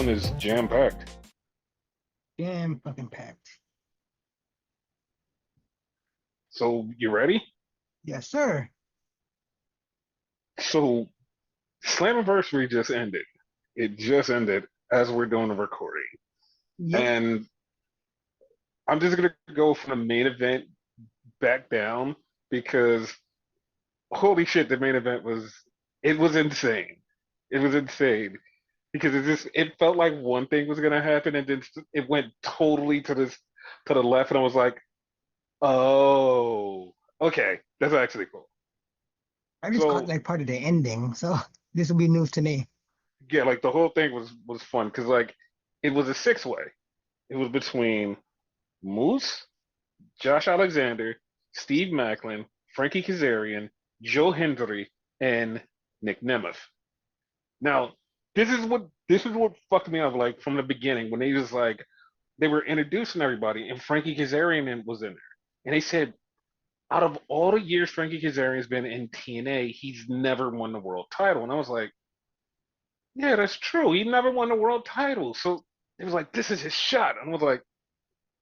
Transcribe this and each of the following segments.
one is jam packed. Damn fucking packed. So you ready? Yes, sir. So Slammaversity just ended. It just ended as we're doing the recording. Yep. And I'm just gonna go from the main event back down because holy shit, the main event was insane. It was insane because it felt like one thing was gonna happen and then it went totally to the left and I was like, oh, okay, that's actually cool. I just caught So like part of the ending, so this will be news to me. yeah, like the whole thing was fun because like it was a six-way. It was between Moose, Josh Alexander, Steve Macklin, Frankie Kazarian, Joe Hendry, and Nick Nemeth. Now, this is what fucked me up like from the beginning when they were introducing everybody and Frankie Kazarian was in there. And they said out of all the years Frankie Kazarian's been in TNA, he's never won the world title. And I was like, yeah, that's true. He never won the world title. So it was like, this is his shot. And I was like,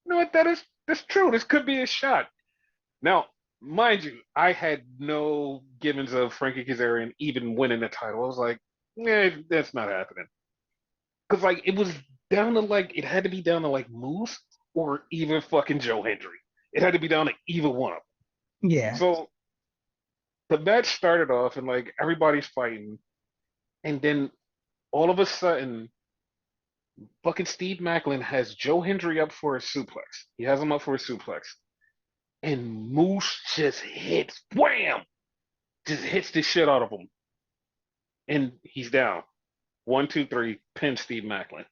you know what? That's true. This could be his shot. Now, mind you, I had no givens of Frankie Kazarian even winning the title. I was like, yeah, that's not happening. Because like it was down to like it had to be down to like Moose or even fucking Joe Hendry. It had to be down to either one of them. Yeah. So the match started off and like everybody's fighting, and then all of a sudden fucking Steve Macklin has Joe Hendry up for a suplex. He has him up for a suplex. And Moose just hits, wham! Just hits the shit out of him. And he's down. One, two, three, pin Steve Macklin.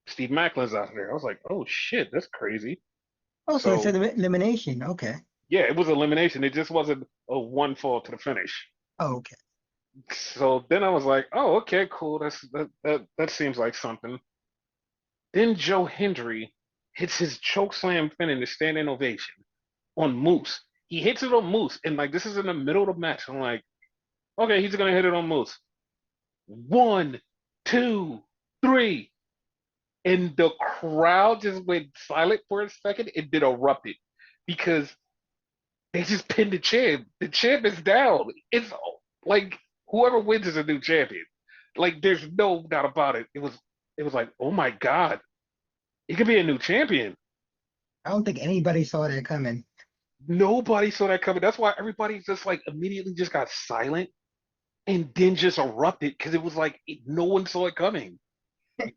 Steve Macklin's out there. I was like, oh shit, that's crazy. Oh, so it's So an elimination. Okay. yeah, it was elimination. It just wasn't a one fall to the finish. Oh, okay. So then I was like, oh, okay, cool. That seems like something. Then Joe Hendry hits his choke slam fin in the standing ovation on Moose. He hits it on Moose, and like this is in the middle of the match. I'm like, okay, he's gonna hit it on Moose. One, two, three, and the crowd just went silent for a second and then erupted because they just pinned the champ. The champ is down. It's like whoever wins is a new champion. Like there's no doubt about it. It was like, oh my God, it could be a new champion. I don't think anybody saw that coming. Nobody saw that coming. That's why everybody just like immediately just got silent and then just erupted because it was like no one saw it coming.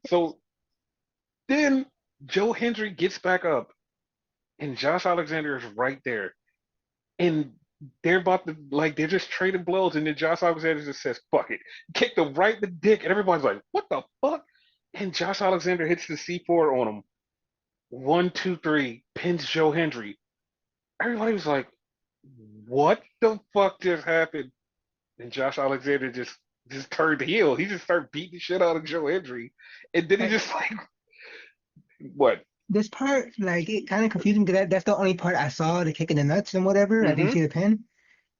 So then Joe Hendry gets back up and Josh Alexander is right there. And they're about to like they're just trading blows, and then Josh Alexander just says, fuck it. Kick them right in the dick, and everybody's like, what the fuck? And Josh Alexander hits the C4 on him. One, two, three, pins Joe Hendry. Everybody was like, what the fuck just happened? And Josh Alexander just turned heel. He just started beating the shit out of Joe Hendry. And then he Like just like what? this part, like it kind of confused me because that's the only part I saw, the kick in the nuts and whatever. I didn't Mm-hmm. see the pin.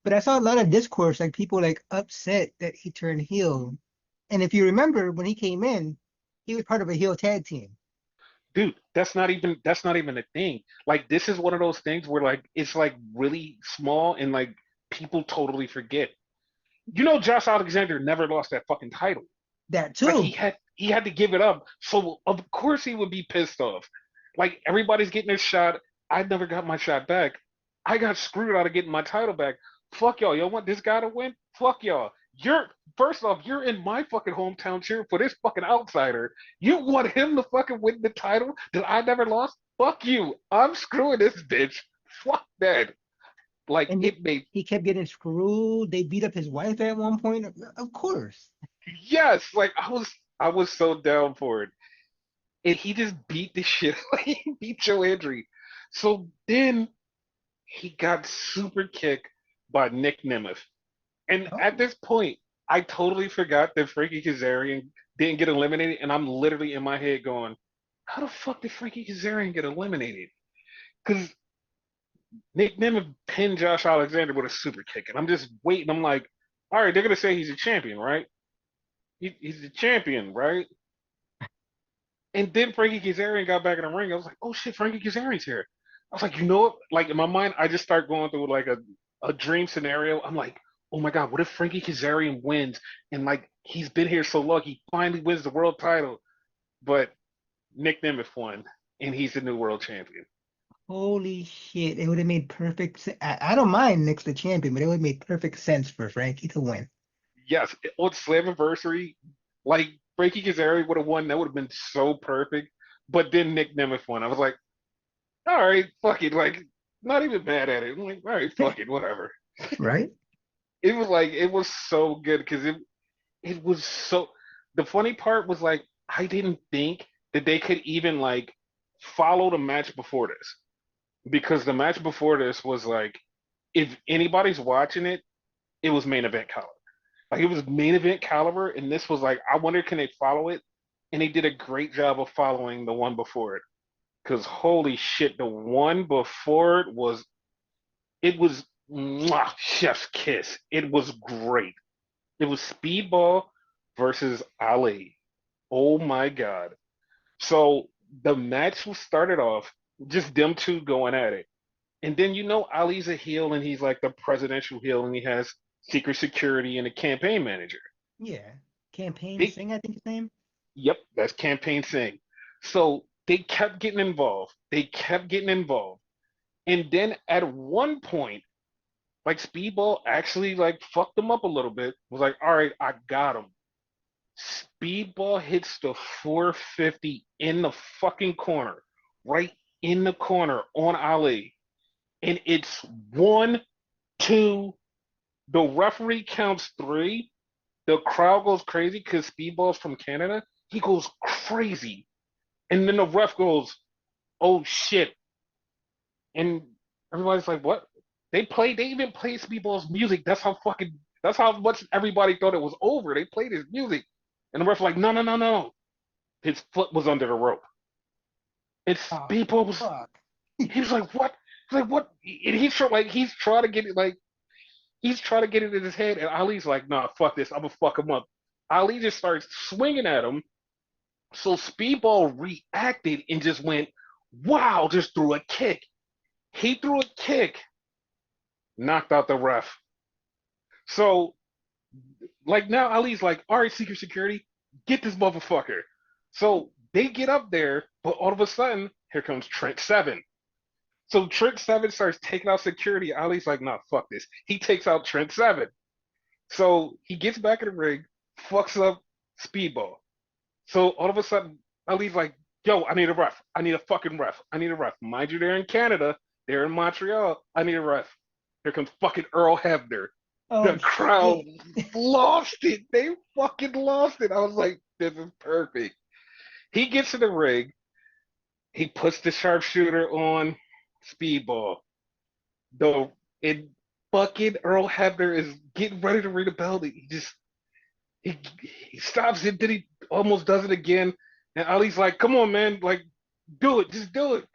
But I saw a lot of discourse, like people like upset that he turned heel. And if you remember when he came in, he was part of a heel tag team. Dude, that's not even a thing. Like this is one of those things where like it's like really small and like people totally forget. You know, Josh Alexander never lost that fucking title. That Like too. he had to give it up. So of course he would be pissed off. Like everybody's getting their shot. I never got my shot back. I got screwed out of getting my title back. Fuck y'all. Y'all want this guy to win? Fuck y'all. You're first off, you're in my fucking hometown cheering for this fucking outsider. You want him to fucking win the title that I never lost? Fuck you. I'm screwing this bitch. Fuck that. Like And it made he kept getting screwed. They beat up his wife at one point. Of course. yes, like I was so down for it. And he just beat the shit. He beat Joe Hendry. So then he got super kicked by Nick Nemeth. And at Oh. this point, I totally forgot that Frankie Kazarian didn't get eliminated. And I'm literally in my head going, how the fuck did Frankie Kazarian get eliminated? Because Nick Nemeth pinned Josh Alexander with a super kick. And I'm just waiting. I'm like, all right, they're going to say he's a champion, right? He's a champion, right? And then Frankie Kazarian got back in the ring. I was like, oh shit, Frankie Kazarian's here. I was like, you know what? Like in my mind, I just start going through like a dream scenario. I'm like, oh my God, what if Frankie Kazarian wins and like he's been here so long, he finally wins the world title, but Nick Nemeth won and he's the new world champion. Holy shit! It would have made perfect sense. I don't mind Nick's the champion, but it would have made perfect sense for Frankie to win. Yes, on Slammiversary, like Frankie Kazarian would have won, that would have been so perfect. But then Nick Nemeth won. I was like, all right, fuck it. Like, not even mad at it. I'm like, all right, fuck it, whatever. Right? It was like it was so good because it was so. The funny part was like I didn't think that they could even like follow the match before this because the match before this was like if anybody's watching it, it was main event caliber. Like it was main event caliber, and this was like I wonder can they follow it, and they did a great job of following the one before it. Because holy shit, the one before it was mwah, chef's kiss. It was great. It was Speedball versus Ali. Oh my God. So the match was started off just them two going at it. And then you know Ali's a heel and he's like the presidential heel and he has secret security and a campaign manager. Yeah. Campaign They Sing, I think his name. yep, that's campaign thing. So they kept getting involved. They kept getting involved. And then at one point, like Speedball actually like fucked them up a little bit. Was like, all right, I got him. Speedball hits the 450 in the fucking corner, right in the corner on Ali. And it's 1, 2. The referee counts 3. The crowd goes crazy because Speedball's from Canada. He goes crazy. And then the ref goes, oh shit. And everybody's like, what? They even played Speedball's music. That's how much everybody thought it was over. They played his music. And the ref like, no, no, no, no. His foot was under the rope. And Oh, Speedball was, fuck. he was like, what? He's like, what? And he's trying to get it, like, he's trying to get it in his head. And Ali's like, nah, fuck this. I'm going to fuck him up. Ali just starts swinging at him. So Speedball reacted and just went, wow, just threw a kick. He threw a kick, knocked out the ref. So, like, now Ali's like, all right, secret security, get this motherfucker. So they get up there, but all of a sudden, here comes Trent Seven. So Trent Seven starts taking out security. Ali's like, nah, fuck this. He takes out Trent Seven. So he gets back in the ring, fucks up Speedball. So all of a sudden, Ali's like, yo, I need a ref. I need a fucking ref. I need a ref. Mind you, they're in Canada. They're in Montreal. I need a ref. Here comes fucking Earl Hebner. Oh The crowd shit. lost it. They fucking lost it. I was like, this is perfect. He gets in the ring. He puts the sharpshooter on Speedball. Though it fucking Earl Hebner is getting ready to ring the bell. He, he stops it. Then he almost does it again. And Ali's like, come on, man. Like, do it. Just do it.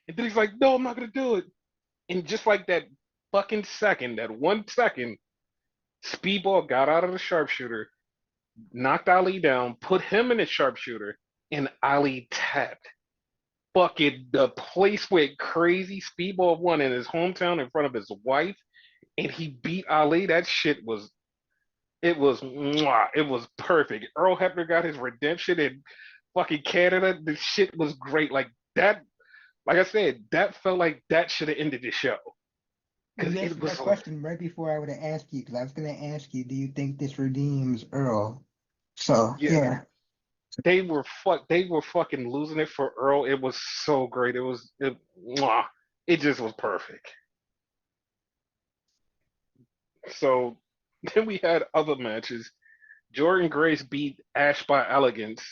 And then he's like, no, I'm not going to do it. And just like that fucking second, that 1 second, Speedball got out of the sharpshooter, knocked Ali down, put him in the sharpshooter, and Ali tapped. Fucking the place went crazy. Speedball won in his hometown in front of his wife, and he beat Ali. That shit was it was mwah, it was perfect. Earl Hebner got his redemption in fucking Canada. The shit was great. Like that, like I said, that felt like that should have ended the show because You it answered was that question right before I would have asked you, because I was going to ask you, do you think this redeems Earl? So, yeah. yeah. They were fucking losing it for Earl. It was so great. Mwah, it just was perfect. So then we had other matches. Jordan Grace beat Ash by elegance,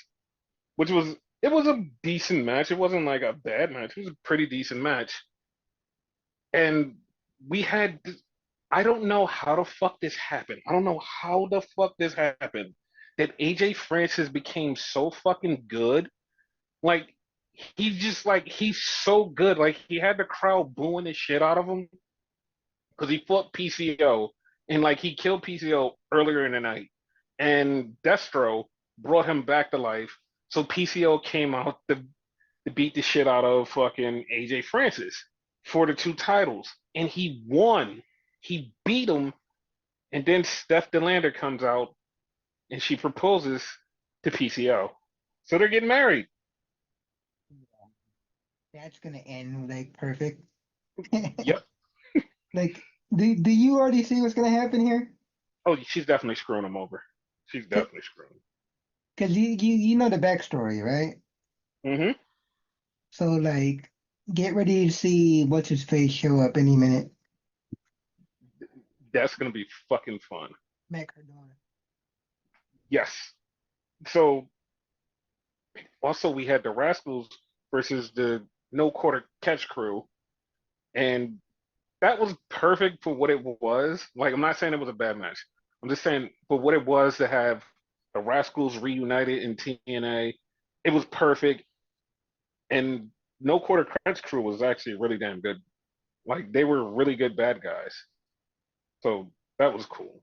which was it was a decent match. It wasn't like a bad match. It was a pretty decent match. And we had I don't know how the fuck this happened. I don't know how the fuck this happened. That AJ Francis became so fucking good. Like he's so good. Like he had the crowd booing the shit out of him because he fought PCO and like he killed PCO earlier in the night. And Destro brought him back to life. So PCO came out to beat the shit out of fucking AJ Francis for the two titles, and he won. He beat him, and then Steph DeLander comes out and she proposes to PCO. So they're getting married. That's gonna end like perfect. Yep. Like, do you already see what's gonna happen here? Oh, she's definitely screwing him over. She's definitely screwing Because you know the backstory, right? him. Hmm. So like, get ready to see what's his face show up any minute. That's gonna be fucking fun. Matt Cardona. Yes. So also we had the Rascalz versus the No Quarter Catch crew, and that was perfect for what it was. Like, I'm not saying it was a bad match. I'm just saying for what it was to have the Rascalz reunited in TNA, it was perfect. And No Quarter Crunch Crew was actually really damn good. Like, they were really good bad guys. So that was cool.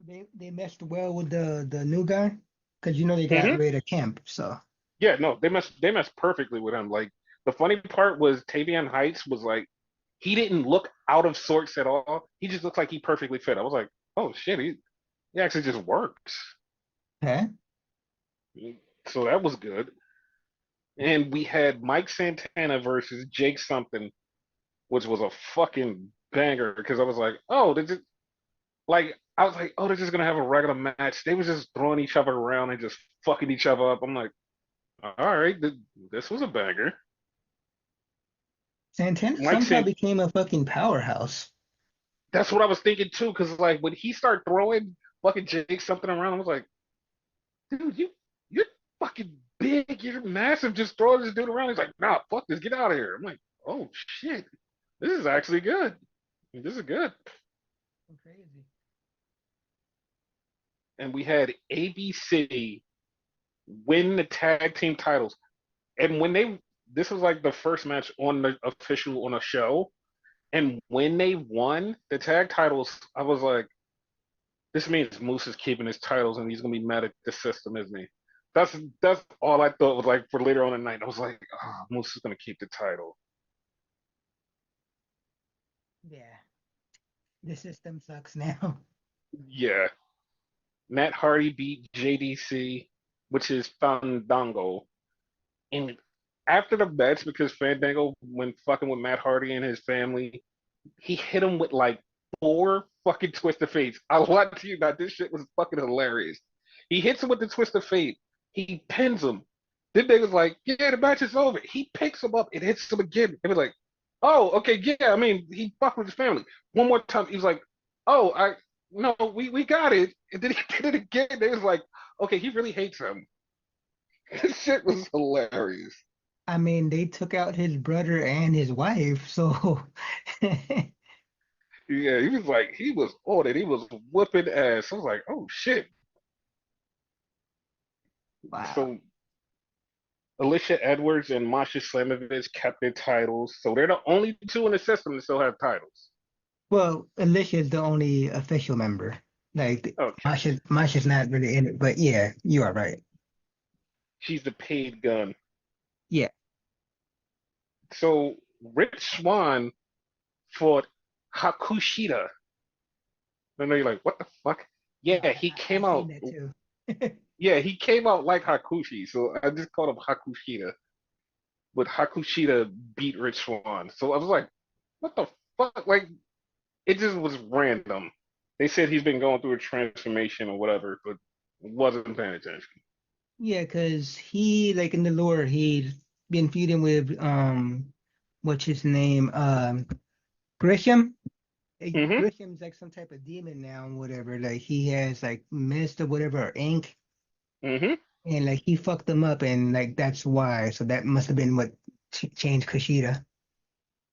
They messed well with the new guy because you know they got Hmm. rid of Kemp. So Yeah, no, they messed perfectly with him. Like, the funny part was Tavian Heights was like, he didn't look out of sorts at all. He just looked like he perfectly fit. I was like, oh shit, he actually just works. okay. So that was good. And we had Mike Santana versus Jake something, which was a fucking banger because I was like, oh, I was like, oh, they're just gonna have a regular match. They was just throwing each other around and just fucking each other up. I'm like, all right, this was a banger. Santana Mike somehow said became a fucking powerhouse. that's what I was thinking too, because like when he started throwing fucking Jake something around, I was like, dude, you're fucking big, you're massive, just throw this dude around. He's like, nah, fuck this, get out of here. I'm like, oh shit, this is actually good. This is good. Crazy. And we had ABC win the tag team titles. And when this was like the first match on the official on a show. And when they won the tag titles, I was like, this means Moose is keeping his titles and he's gonna be mad at the system, isn't he? That's all I thought was like for later on in the night. I was like, oh, Moose is gonna keep the title. Yeah, the system sucks now. Yeah. Matt Hardy beat JDC, which is Fandango. And after the match, because Fandango, when fucking with Matt Hardy and his family, he hit him with like four fucking twist of fate. I lied to you that this shit was fucking hilarious. He hits him with the twist of fate. He pins him. Then they was like, yeah, the match is over. He picks him up and hits him again. It was like, oh, okay, yeah. I mean, he fucked with his family. One more time, he was like, oh, I no, we got it. And then he did it again. They was like, okay, he really hates him. This shit was hilarious. I mean, they took out his brother and his wife, so Yeah, he was like, he was on it. He was whooping ass. I was like, oh shit. wow. So Alicia Edwards and Masha Slamovich kept their titles. So they're the only two in the system that still have titles. Well, Alicia is the only official member. Like Okay. Masha's not really in it, but yeah, you are right. She's the paid gun. Yeah. So Rich Swann fought Hakushita. I know you're like, what the fuck? No, Yeah, he I came seen out. that too. Yeah, he came out like Hakushi. So I just called him Hakushita. But Hakushita beat Rich Swann. So I was like, what the fuck? Like, it just was random. They said he's been going through a transformation or whatever, but wasn't paying attention. Yeah, because he like in the lore, he's been feuding with what's his name? Grisham. Hmm. Grisham's like some type of demon now, whatever. Like he has like mist or whatever, or ink, Hmm. and like he fucked them up, and like that's why. So that must have been what changed Kushida.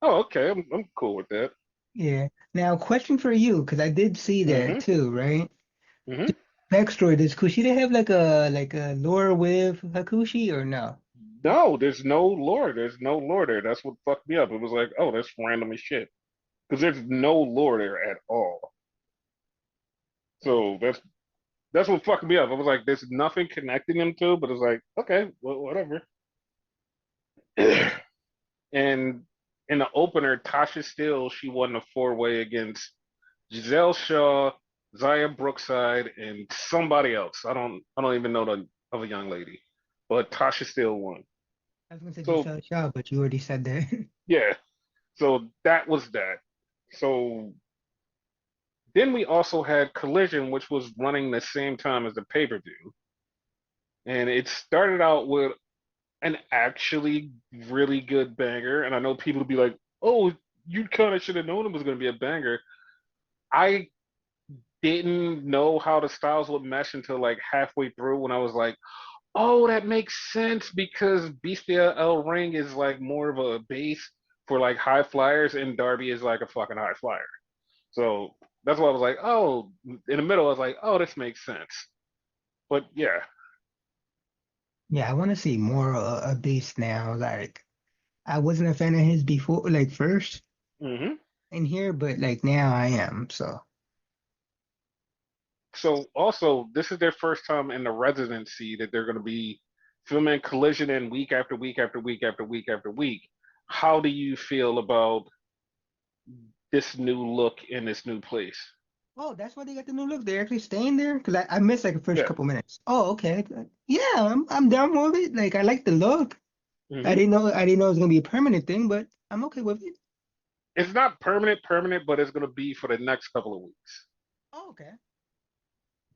Oh, okay. I'm cool with that. Yeah. Now, question for you, because I did see that Hmm. too, right? Hmm. Backstory: does Kushida have like a lore with Hakushi or no? No, there's no lore. There's no lore there. That's what fucked me up. It was like, oh, that's random as shit. Because there's no lore there at all. Gotcha. So that's That's what fucked me up. I was like, there's nothing connecting them to, but it's like, okay, well, whatever. And in the opener, Tasha Steele, she won the four-way against Giselle Shaw, Zaya Brookside, and somebody else. I don't even know the other young lady, but Tasha Steele won. I was gonna say So Giselle Shaw, but you already said that. yeah, so that was that. So then we also had Collision, which was running the same time as the pay-per-view, and it started out with an actually really good banger. And I know people will be like, "Oh, you kind of should have known it was going to be a banger." I didn't know how the styles would mesh until like halfway through when I was like, oh, that makes sense because Bestia El Ring is like more of a base for like high flyers and Darby is like a fucking high flyer. So that's why I was like, oh, in the middle, I was like, oh, this makes sense. But yeah. Yeah, I want to see more a Beast now. Like I wasn't a fan of his before, like first hmm in here, but like now I am. So So also, this is their first time in the residency that they're going to be filming Collision in week after week after week after week after week. How do you feel about this new look in this new place? oh, that's why they got the new look. They're actually staying there because I missed like the first Yeah. couple minutes. Oh, okay. Yeah, I'm down with it. Like I like the look. hmm I didn't know it was gonna be a permanent thing, but I'm okay with it. It's not permanent, but it's going to be for the next couple of weeks. Oh, okay.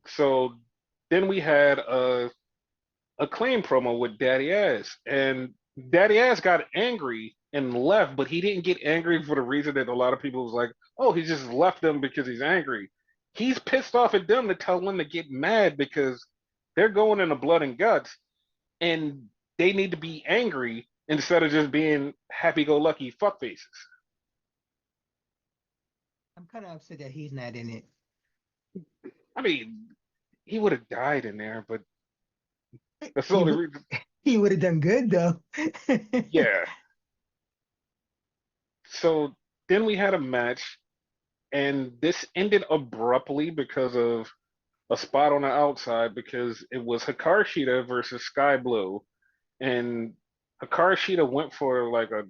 So then we had a clean promo with Daddy Ass, and Daddy Ass got angry and left, but he didn't get angry for the reason that a lot of people was like, oh, he just left them because he's angry. He's pissed off at them to tell them to get mad because they're going in the blood and guts, and they need to be angry instead of just being happy-go-lucky fuckfaces. I'm kind of upset that he's not in it. I mean, he would have died in there, but that's the He only would reason. he would have done good though. Yeah. So then we had a match, and this ended abruptly because of a spot on the outside because it was Hikaru Shida versus Sky Blue, and Hikaru Shida went for like a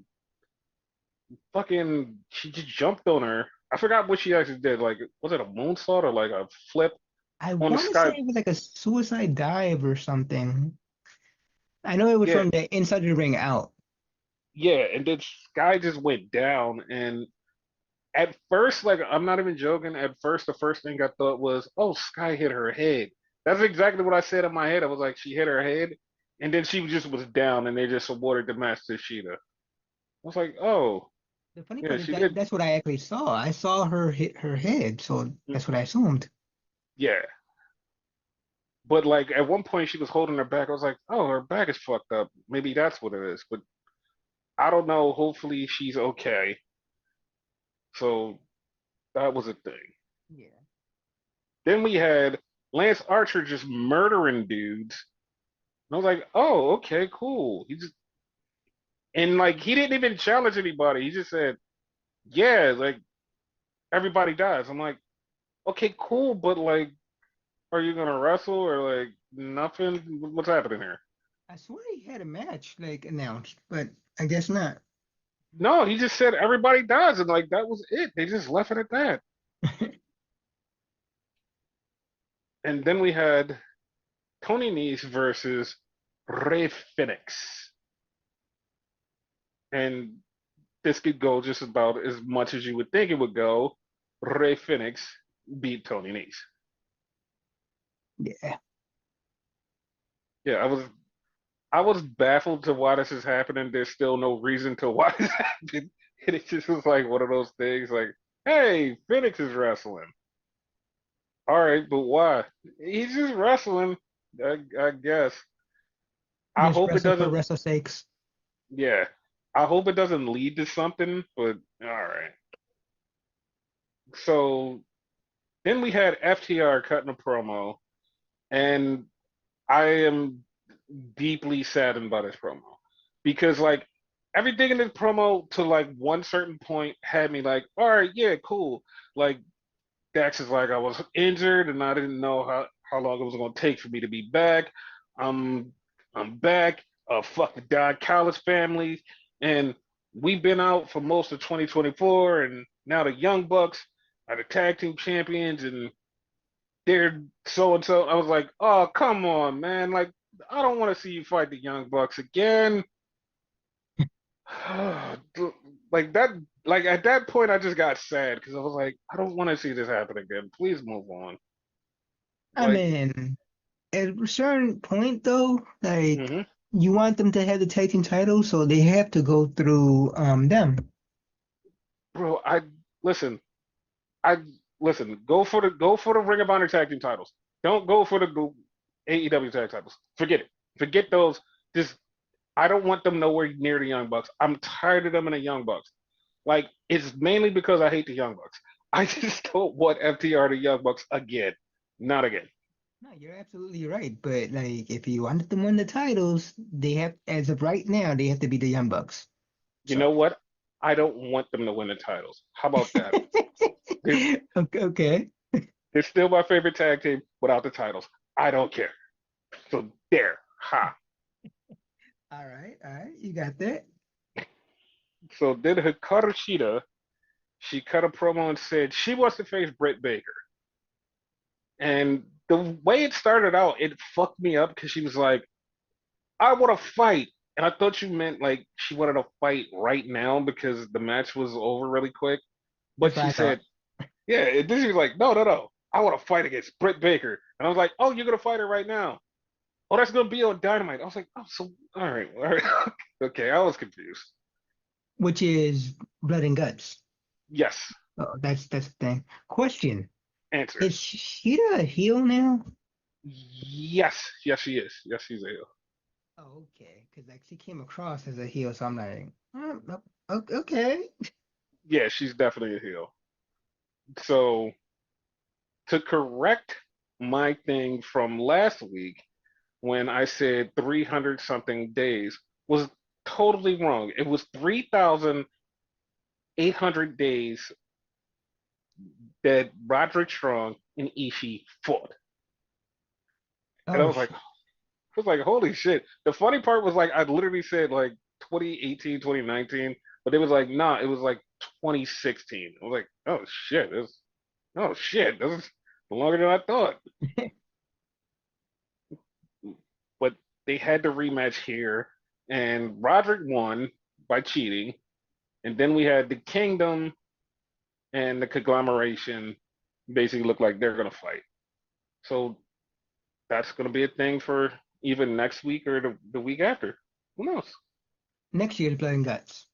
fucking she just jumped on her. I forgot what she actually did. Like, was it a moonsault or like a flip I on the want to say Sky? it was like a suicide dive or something. I know it was Yeah, from the inside of the ring out. yeah, and then Sky just went down, and at first, like I'm not even joking. At first, the first thing I thought was, "Oh, Sky hit her head." That's exactly what I said in my head. I was like, "She hit her head," and then she just was down, and they just awarded the match to Sheeta. I was like, "Oh, The funny yeah, part is she that did." that's what I actually saw. I saw her hit her head, so Mm, that's what I assumed. yeah, but like at one point, she was holding her back. I was like, "Oh, her back is fucked up. Maybe that's what it is." But I don't know. Hopefully, she's okay. So that was a thing. Yeah. Then we had Lance Archer just murdering dudes. And I was like, "Oh, okay, cool." He just And like he didn't even challenge anybody. He just said, "Yeah, like everybody dies." I'm like, "Okay, cool, but like, are you gonna wrestle or like nothing? What's happening here?" I swear he had a match like announced, but I guess not. No, he just said everybody dies, and like that was it. They just left it at that. And then we had Tony Nese versus Ray Phoenix, and this could go just about as much as you would think it would go. Ray Phoenix beat Tony Nese. Yeah. Yeah, I was baffled to why this is happening. There's still no reason to why this happened. And it just was like one of those things like, hey, Phoenix is wrestling. All right, but why? He's just wrestling, I guess. I Just hope it wrestle for doesn't, wrestle sakes. yeah. I hope it doesn't lead to something, but all right. So then we had FTR cutting a promo, and I am deeply saddened by this promo because like everything in this promo to like one certain point had me like, all right, yeah, cool. Like Dax is like, I was injured and I didn't know how long it was gonna take for me to be back. I'm I'm back. Fuck the Don Callis family, and we've been out for most of 2024, and now the Young Bucks are the tag team champions, and they're so and so. I was like, oh come on, man! Like I don't want to see you fight the Young Bucks again. Like that. Like at that point, I just got sad because I was like, I don't want to see this happen again. Please move on. I Like, mean, at a certain point though, like hmm you want them to have the tag team title, so they have to go through them. bro, I listen. I listen. Go for the Ring of Honor tag team titles. Don't go for the AEW tag titles. Forget it. Forget those. Just I don't want them nowhere near the Young Bucks. I'm tired of them in the Young Bucks. Like it's mainly because I hate the Young Bucks. I just don't want FTR the Young Bucks again. Not again. No, you're absolutely right. But like, if you wanted them to win the titles, they have, as of right now, they have to be the Young Bucks. You So, know what? I don't want them to win the titles. How about that? They're, okay, okay. they're still my favorite tag team without the titles. I don't care. So there. Ha. All right, you got that. So then Hikaru Shida, she cut a promo and said she wants to face Britt Baker. And the way it started out, it fucked me up because she was like, I want to fight. And I thought you meant like she wanted to fight right now because the match was over really quick. That's But what she I thought. said, yeah, and then she was like, no, no, no. I want to fight against Britt Baker. And I was like, oh, you're going to fight her right now. Oh, that's going to be on Dynamite. I was like, oh, so, all right, all right. Okay, I was confused. Which is blood and guts. Yes, Oh, that's the thing. Question: answer. Is Sheeta a heel now? Yes, yes, she is. Yes, she's a heel. Oh, okay. Because like she came across as a heel, so I'm like, okay. Yeah, she's definitely a heel. So to correct my thing from last week when I said 300 something days was totally wrong. It was 3,800 days that Roderick Strong and Ishii fought. And Oh, I was like, holy shit. The funny part was like, I literally said like 2018, 2019, but it was like, nah, it was like 2016. I was like, oh shit, this is longer than I thought. But they had the rematch here, and Roderick won by cheating. And then we had the Kingdom and the conglomeration basically look like they're gonna fight. So that's gonna be a thing for even next week or the week after. Who knows? next year's blood and guts.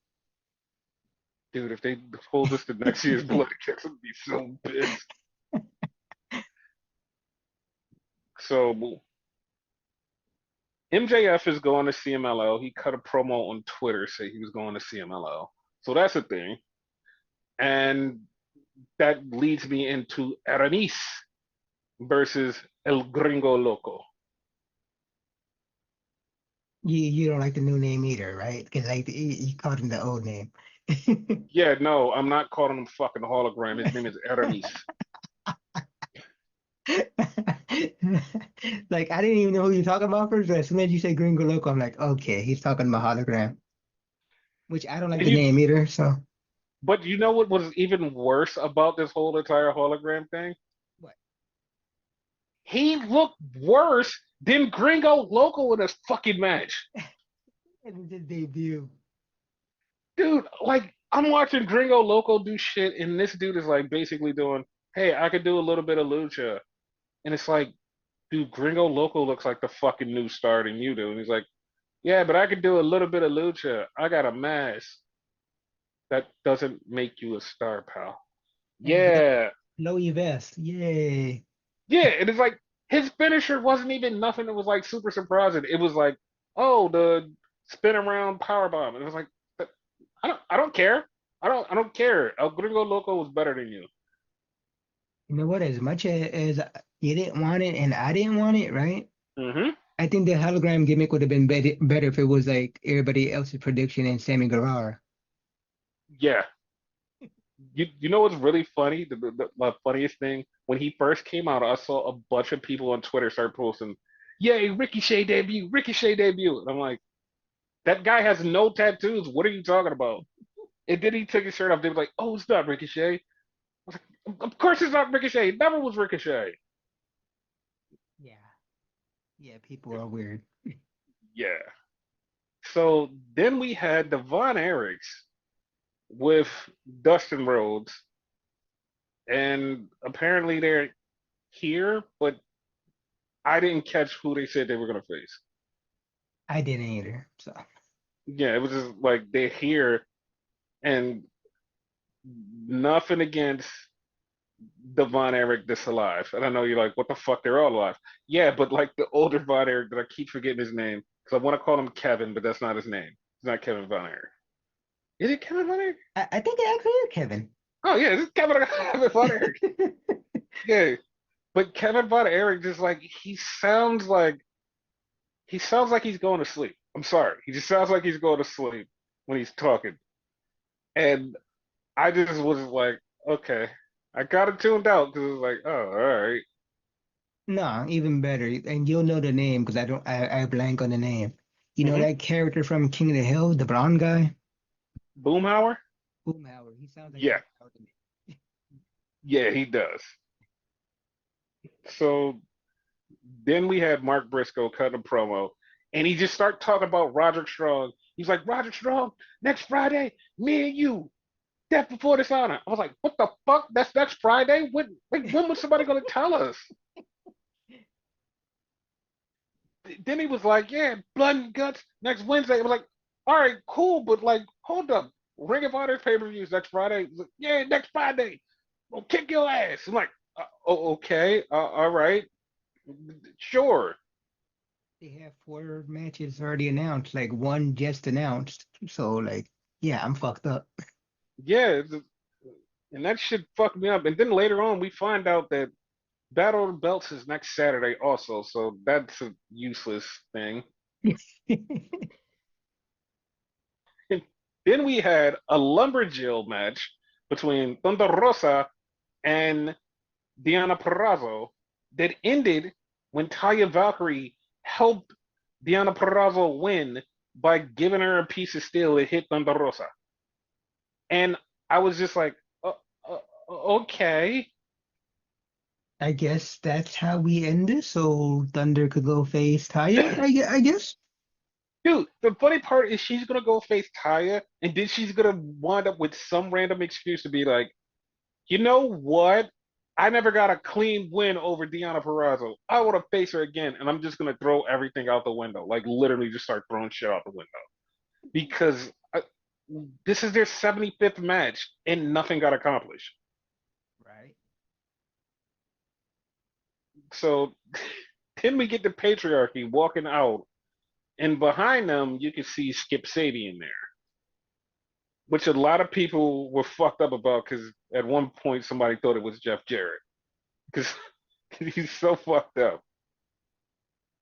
Dude, if they hold us to next year's Blood Kicks, I'd be so pissed. So MJF is going to CMLL. He cut a promo on Twitter saying he was going to CMLL. So that's a thing. And that leads me into Aramis versus El Gringo Loco. You don't like the new name either, right? Because like you called him the old name. Yeah, no, I'm not calling him fucking hologram. His name is Aramis. Like I didn't even know who you're talking about first, but as soon as you say Gringo Loco, I'm like, okay, he's talking about hologram, which I don't like And the you, name either. So but you know what was even worse about this whole entire hologram thing? what? He looked worse than Gringo Loco in this fucking match. And it's his debut. Dude, like I'm watching Gringo Loco do shit, and this dude is like basically doing, "Hey, I could do a little bit of lucha," and it's like, dude, Gringo Loco looks like the fucking new star than you do, and he's like, "Yeah, but I could do a little bit of lucha. I got a mask." That doesn't make you a star, pal. And you got Yeah, Lowy vest. Yay. yeah, and it's like his finisher wasn't even nothing that was like super surprising. It was like, oh, the spin around power bomb, and it was like, I don't care. I don't care. El Gringo Loco was better than you. You know what? As much as you didn't want it and I didn't want it, right? Hmm I think the hologram gimmick would have been better if it was like everybody else's prediction and Sammy Guevara. Yeah, You know what's really funny? The funniest thing when he first came out, I saw a bunch of people on Twitter start posting, "Yay, Ricochet debut! Ricochet debut!" And I'm like, that guy has no tattoos. What are you talking about? And then he took his shirt off. They were like, "Oh, it's not Ricochet." I was like, "Of course it's not Ricochet. It never was Ricochet." Yeah. Yeah, people are weird. Yeah. So then we had the Von Erichs with Dustin Rhodes, and apparently they're here, but I didn't catch who they said they were gonna face. I didn't either. So Yeah, it was just like they're here and nothing against the Von Erich that's alive. And I know you're like, what the fuck? They're all alive. Yeah, but like the older Von Erich that I keep forgetting his name because I want to call him Kevin, but that's not his name. It's not Kevin Von Erich. Is it Kevin Von Erich? I think it actually is Kevin. Oh yeah, it's Kevin, Kevin Von Erich. Yeah, but Kevin Von Erich just like he sounds like he's going to sleep. I'm sorry, he just sounds like he's going to sleep when he's talking, and I just was like, okay, I got it tuned out because it was like, oh, all right, No, even better. And you'll know the name because I blank on the name. You know mm-hmm. that character from King of the Hill, the blonde guy? Boomhauer. Boomhauer. He sounds like Yeah, Boomhauer to me. yeah, he does. So then we had Mark Briscoe cutting a promo, and he just started talking about Roderick Strong. He's like, Roderick Strong, next Friday, me and you, death before dishonor. I was like, what the fuck? That's next Friday? When was somebody gonna tell us? Then he was like, yeah, blood and guts next Wednesday. I was like, all right, cool, but like, hold up. Ring of Honor's pay-per-views next Friday. Like, yeah, next Friday. Well, kick your ass. I'm like, oh, okay, all right, sure. They have 4 matches already announced, like one just announced. So like, yeah, I'm fucked up. Yeah, and that shit fucked me up. And then later on, we find out that Battle of the Belts is next Saturday also, so that's a useless thing. And then we had a lumberjill match between Thunder Rosa and Diana Perrazzo that ended when Taya Valkyrie helped Diana Perrazzo win by giving her a piece of steel that hit Thunder Rosa. And I was just like, uh, okay. I guess that's how we end it. So Thunder could go face Taya, I guess. Dude, the funny part is she's gonna go face Taya, and then she's gonna wind up with some random excuse to be like, you know what? I never got a clean win over Deonna Purrazzo. I want to face her again, and I'm just gonna throw everything out the window, like literally just start throwing shit out the window because this is their 75th match and nothing got accomplished. Right. So then we get the patriarchy walking out, and behind them you can see Skip Sadie in there, which a lot of people were fucked up about because at one point somebody thought it was Jeff Jarrett because he's so fucked up.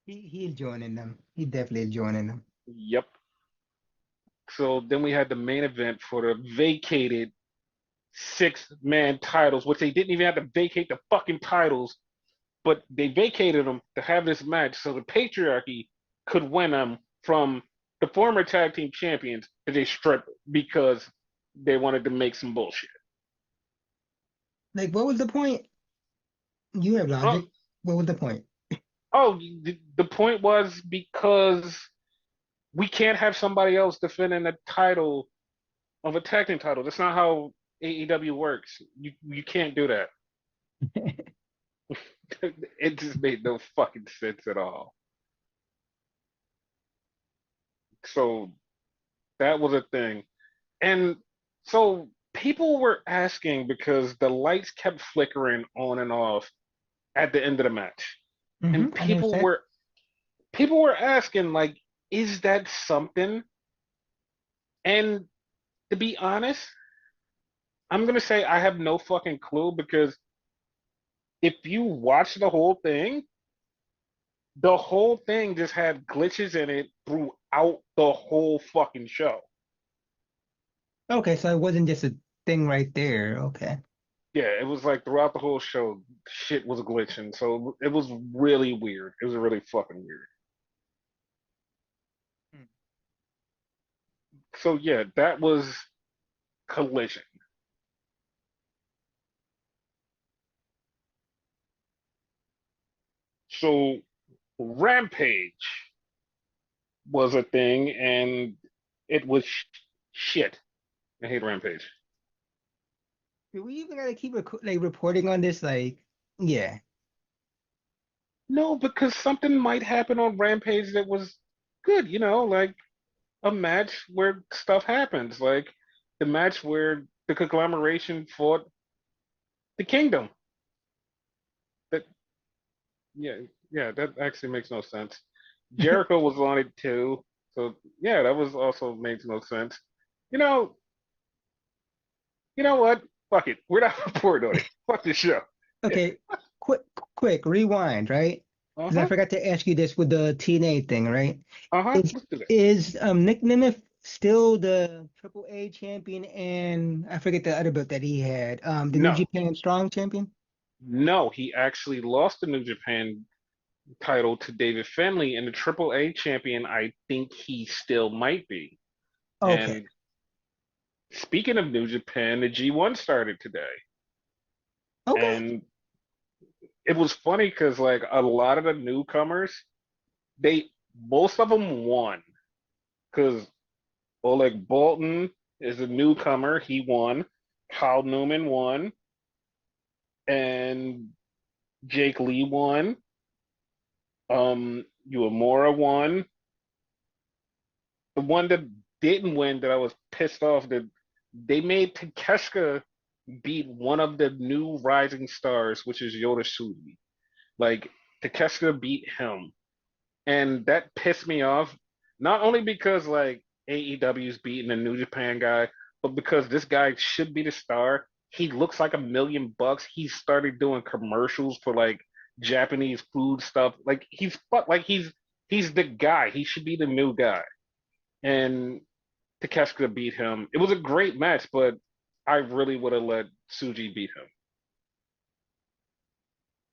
He's joining them. He definitely is joining them. Yep. So then we had the main event for the vacated 6-man titles, which they didn't even have to vacate the fucking titles, but they vacated them to have this match so the patriarchy could win them from the former tag team champions that they stripped because they wanted to make some bullshit. Like, what was the point? You have Oh, logic. What was the point? oh, the point was because we can't have somebody else defending the title of a tag team title. That's not how AEW works. You can't do that. It just made no fucking sense at all. So that was a thing. And so people were asking because the lights kept flickering on and off at the end of the match. And I noticed that. people were asking like, is that something? And to be honest, I'm gonna say I have no fucking clue because if you watch the whole thing just had glitches in it throughout the whole fucking show. Okay, so it wasn't just a thing right there. Okay. Yeah, it was like throughout the whole show, shit was glitching. So it was really weird. It was really fucking weird. Hmm. So yeah, that was Collision. So Rampage was a thing, and it was shit. I hate Rampage. Do we even gotta keep like reporting on this? Like, yeah. No, because something might happen on Rampage that was good, like a match where stuff happens, like the match where the conglomeration fought the Kingdom. That yeah, yeah, that actually makes no sense. Jericho was on it too, so yeah, that was also makes no sense. You know, you know what? Fuck it, we're not reporting on it. Fuck this show. Okay, quick, quick, rewind, right? Uh Because I huh. forgot to ask you this with the TNA thing, right? Uh huh. Is Let's do that. is Nick Nemeth still the Triple A champion? And I forget the other belt that he had. The New No, Japan Strong champion. no, he actually lost the New Japan title to David Finlay, and the Triple A champion. I think he still might be. Okay, And speaking of New Japan, the G1 started today, okay, and it was funny because like a lot of the newcomers, they most of them won because Oleg Bolton is a newcomer. He won. Kyle Newman won, and Jake Lee won. Uemura won. The one that didn't win that I was pissed off that they made Takeshita beat one of the new rising stars, which is Yoda Sugi. Like Takeshita beat him, and that pissed me off. Not only because like AEW's beating a New Japan guy, but because this guy should be the star. He looks like $1 million. He started doing commercials for like Japanese food stuff. Like he's the guy. He should be the new guy. And Takeshita beat him. It was a great match, but I really would have let Suji beat him.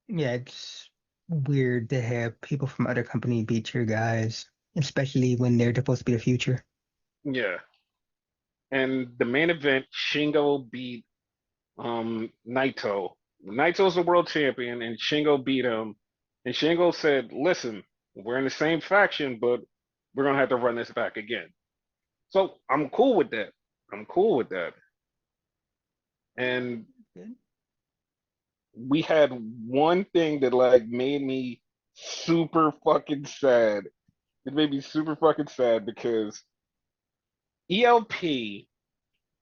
yeah. It's weird to have people from other company beat your guys, especially when they're supposed to be the future. Yeah. And the main event, Shingo beat Naito. Naito's the world champion, and Shingo beat him. And Shingo said, "Listen, we're in the same faction, but we're gonna have to run this back again." So I'm cool with that. I'm cool with that. And Good. we had one thing that like made me super fucking sad. It made me super fucking sad because ELP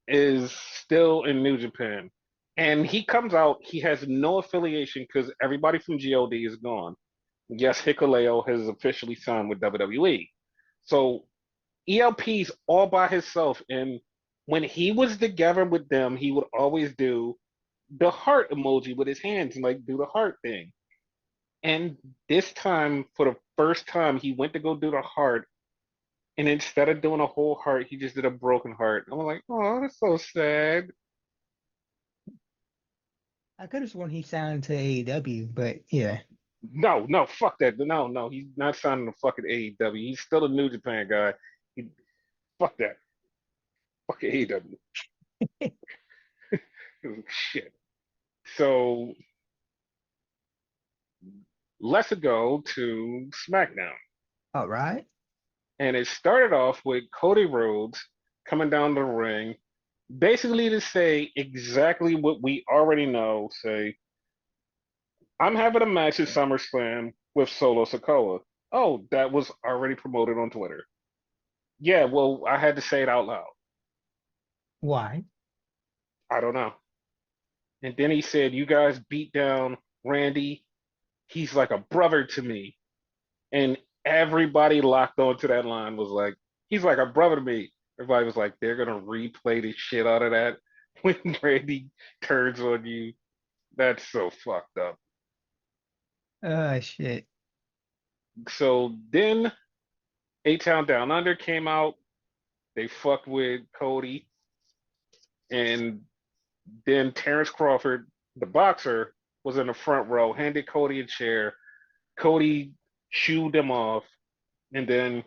is still in New Japan. And he comes out, he has no affiliation because everybody from GOD is gone. Yes, Hikuleo has officially signed with WWE. So ELP's all by himself. And when he was together with them, he would always do the heart emoji with his hands and like do the heart thing. And this time, for the first time, he went to go do the heart. And instead of doing a whole heart, he just did a broken heart. I'm like, oh, that's so sad. I could have sworn he signed to AEW, but yeah. No, no, fuck that. No, no, he's not signing the fucking AEW. He's still a New Japan guy. He, fuck that. Fuck AEW. Shit. So let's go to SmackDown. All right. And it started off with Cody Rhodes coming down the ring, basically to say exactly what we already know. Say, I'm having a match at SummerSlam with Solo Sikoa. Oh, that was already promoted on Twitter. Yeah, well, I had to say it out loud. Why? I don't know. And then he said, "You guys beat down Randy. He's like a brother to me." And everybody locked onto that line was like, "He's like a brother to me." Everybody was like, "They're gonna replay the shit out of that when Randy turns on you." That's so fucked up. Shit. So then A Town Down Under came out. They fucked with Cody, and Then Terrence Crawford, the boxer, was in the front row, handed Cody a chair. Cody shooed him off, and then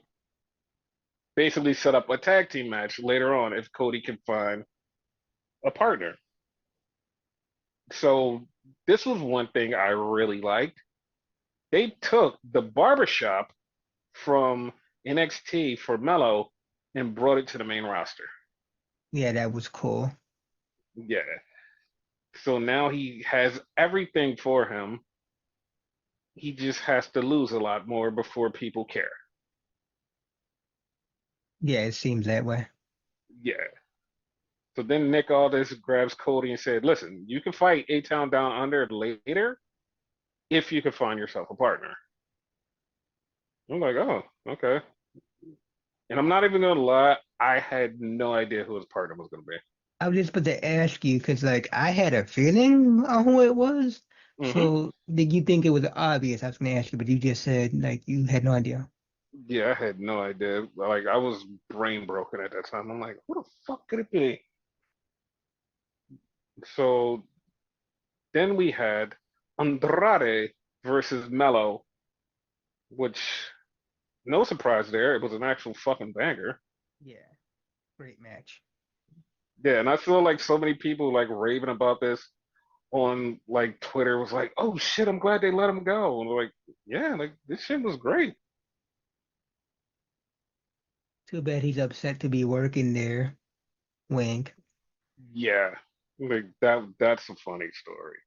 basically set up a tag team match later on if Cody can find a partner. So this was one thing I really liked. They took the barbershop from NXT for Mello and brought it to the main roster. Yeah, that was cool. Yeah. So now he has everything for him. He just has to lose a lot more before people care. Yeah, it seems that way. Yeah. So then Nick Aldis grabs Cody and said, "Listen, you can fight A Town Down Under later if you can find yourself a partner." I'm like, "Oh, okay." And I'm not even gonna lie, I had no idea who his partner was gonna be. I was just about to ask you because, like, I had a feeling on who it was. Hmm. So, did you think it was obvious? I was going to ask you, but you just said like you had no idea. Yeah, I had no idea. Like, I was brain broken at that time. I'm like, who the fuck could it be? So then we had Andrade versus Mello, which no surprise there. It was an actual fucking banger. Yeah, great match. Yeah, and I feel like so many people like raving about this on like Twitter was like, "Oh shit, I'm glad they let him go." And like, yeah, like this shit was great. Too bad he's upset to be working there. Wink. Yeah, like that's a funny story.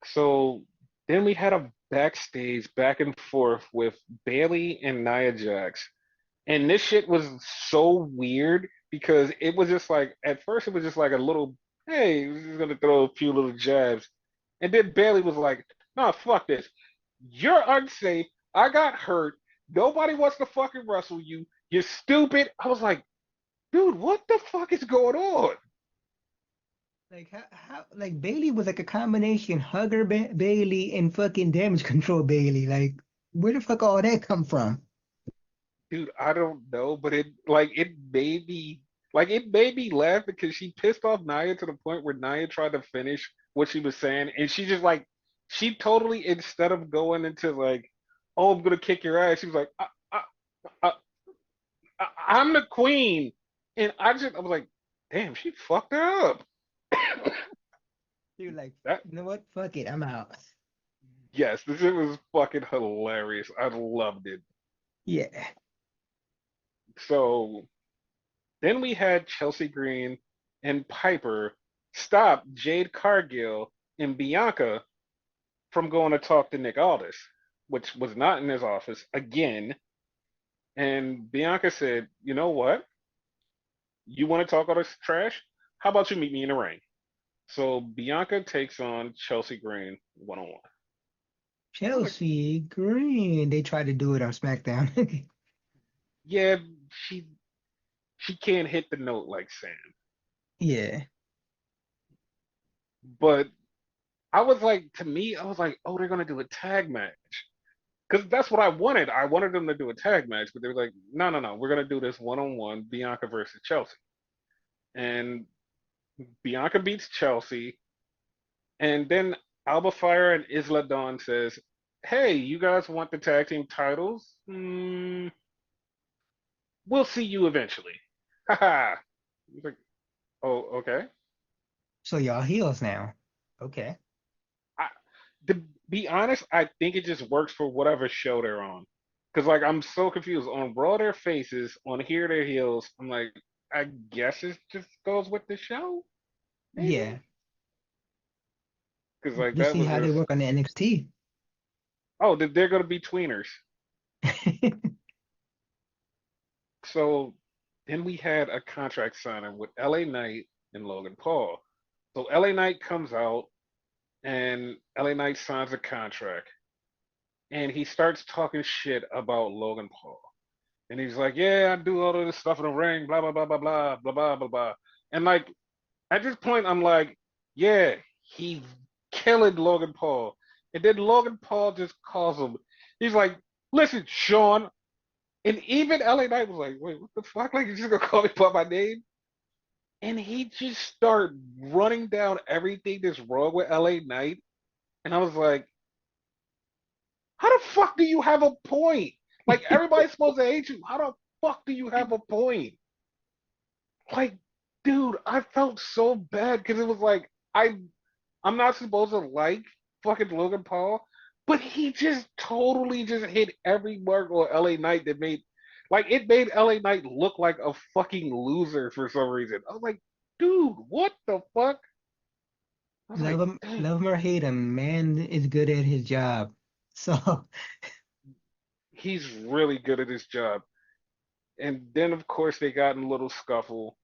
So then we had a backstage back and forth with Bailey and Nia Jax. And this shit was so weird because it was just like at first it was just like a little, hey, we're just gonna throw a few little jabs. And then Bailey was like, nah, fuck this. You're unsafe. I got hurt. Nobody wants to fucking wrestle you. You're stupid. I was like, dude, what the fuck is going on? Like how like Bailey was like a combination hugger Bailey and fucking damage control Bailey. Like where the fuck all that come from? Dude, I don't know, but it made me laugh because she pissed off Nia to the point where Nia tried to finish what she was saying, and she just like she totally instead of going into like, oh, I'm gonna kick your ass, she was like, I, I'm the queen, and I was like, damn, she fucked her up. You're like, That you know what? Fuck it, I'm out. yes, this shit was fucking hilarious. I loved it. Yeah. So then we had Chelsea Green and Piper stop Jade Cargill and Bianca from going to talk to Nick Aldis, which was not in his office again. And Bianca said, "You know what? You want to talk all this trash? How about you meet me in the ring?" So Bianca takes on Chelsea Green one on one. I was like, Chelsea Green. They tried to do it on SmackDown. yeah, she can't hit the note like Sam. Yeah. But I was like, to me, I was like, oh, they're gonna do a tag match. Because that's what I wanted. I wanted them to do a tag match, but they were like, no, no, no, we're gonna do this one on one, Bianca versus Chelsea. And Bianca beats Chelsea, and then Alba Fire and Isla Dawn says, "Hey, you guys want the tag team titles? We'll see you eventually." Haha. Like, oh, okay. So y'all heels now. Okay. I, to be honest, I think it just works for whatever show they're on. Because like I'm so confused. On Raw, their faces. On here, their heels. I'm like, I guess it just goes with the show, maybe. Yeah. Because like Just that see was how they just, work on the NXT. oh, they're gonna be tweeners. So then we had a contract signing with LA Knight and Logan Paul. So LA Knight comes out and LA Knight signs a contract and he starts talking shit about Logan Paul. And he's like, yeah, I do all of this stuff in the ring, blah, blah, blah, blah, blah, blah, blah, blah, blah. And like, at this point, I'm like, yeah, he's killing Logan Paul. And then Logan Paul just calls him. He's like, listen, Sean. And even LA Knight was like, wait, what the fuck? Like, you just gonna call me by my name? and he just started running down everything that's wrong with LA Knight. And I was like, how the fuck do you have a point? Like everybody's supposed to hate you. How the fuck do you have a point? Like, dude, I felt so bad because it was like I'm not supposed to like fucking Logan Paul, but he just totally just hit every mark on LA Knight that made like it made LA Knight look like a fucking loser for some reason. I was like, dude, what the fuck? I was like, dang, Love him or hate him, man is good at his job. So he's really good at his job. And then of course they got in a little scuffle.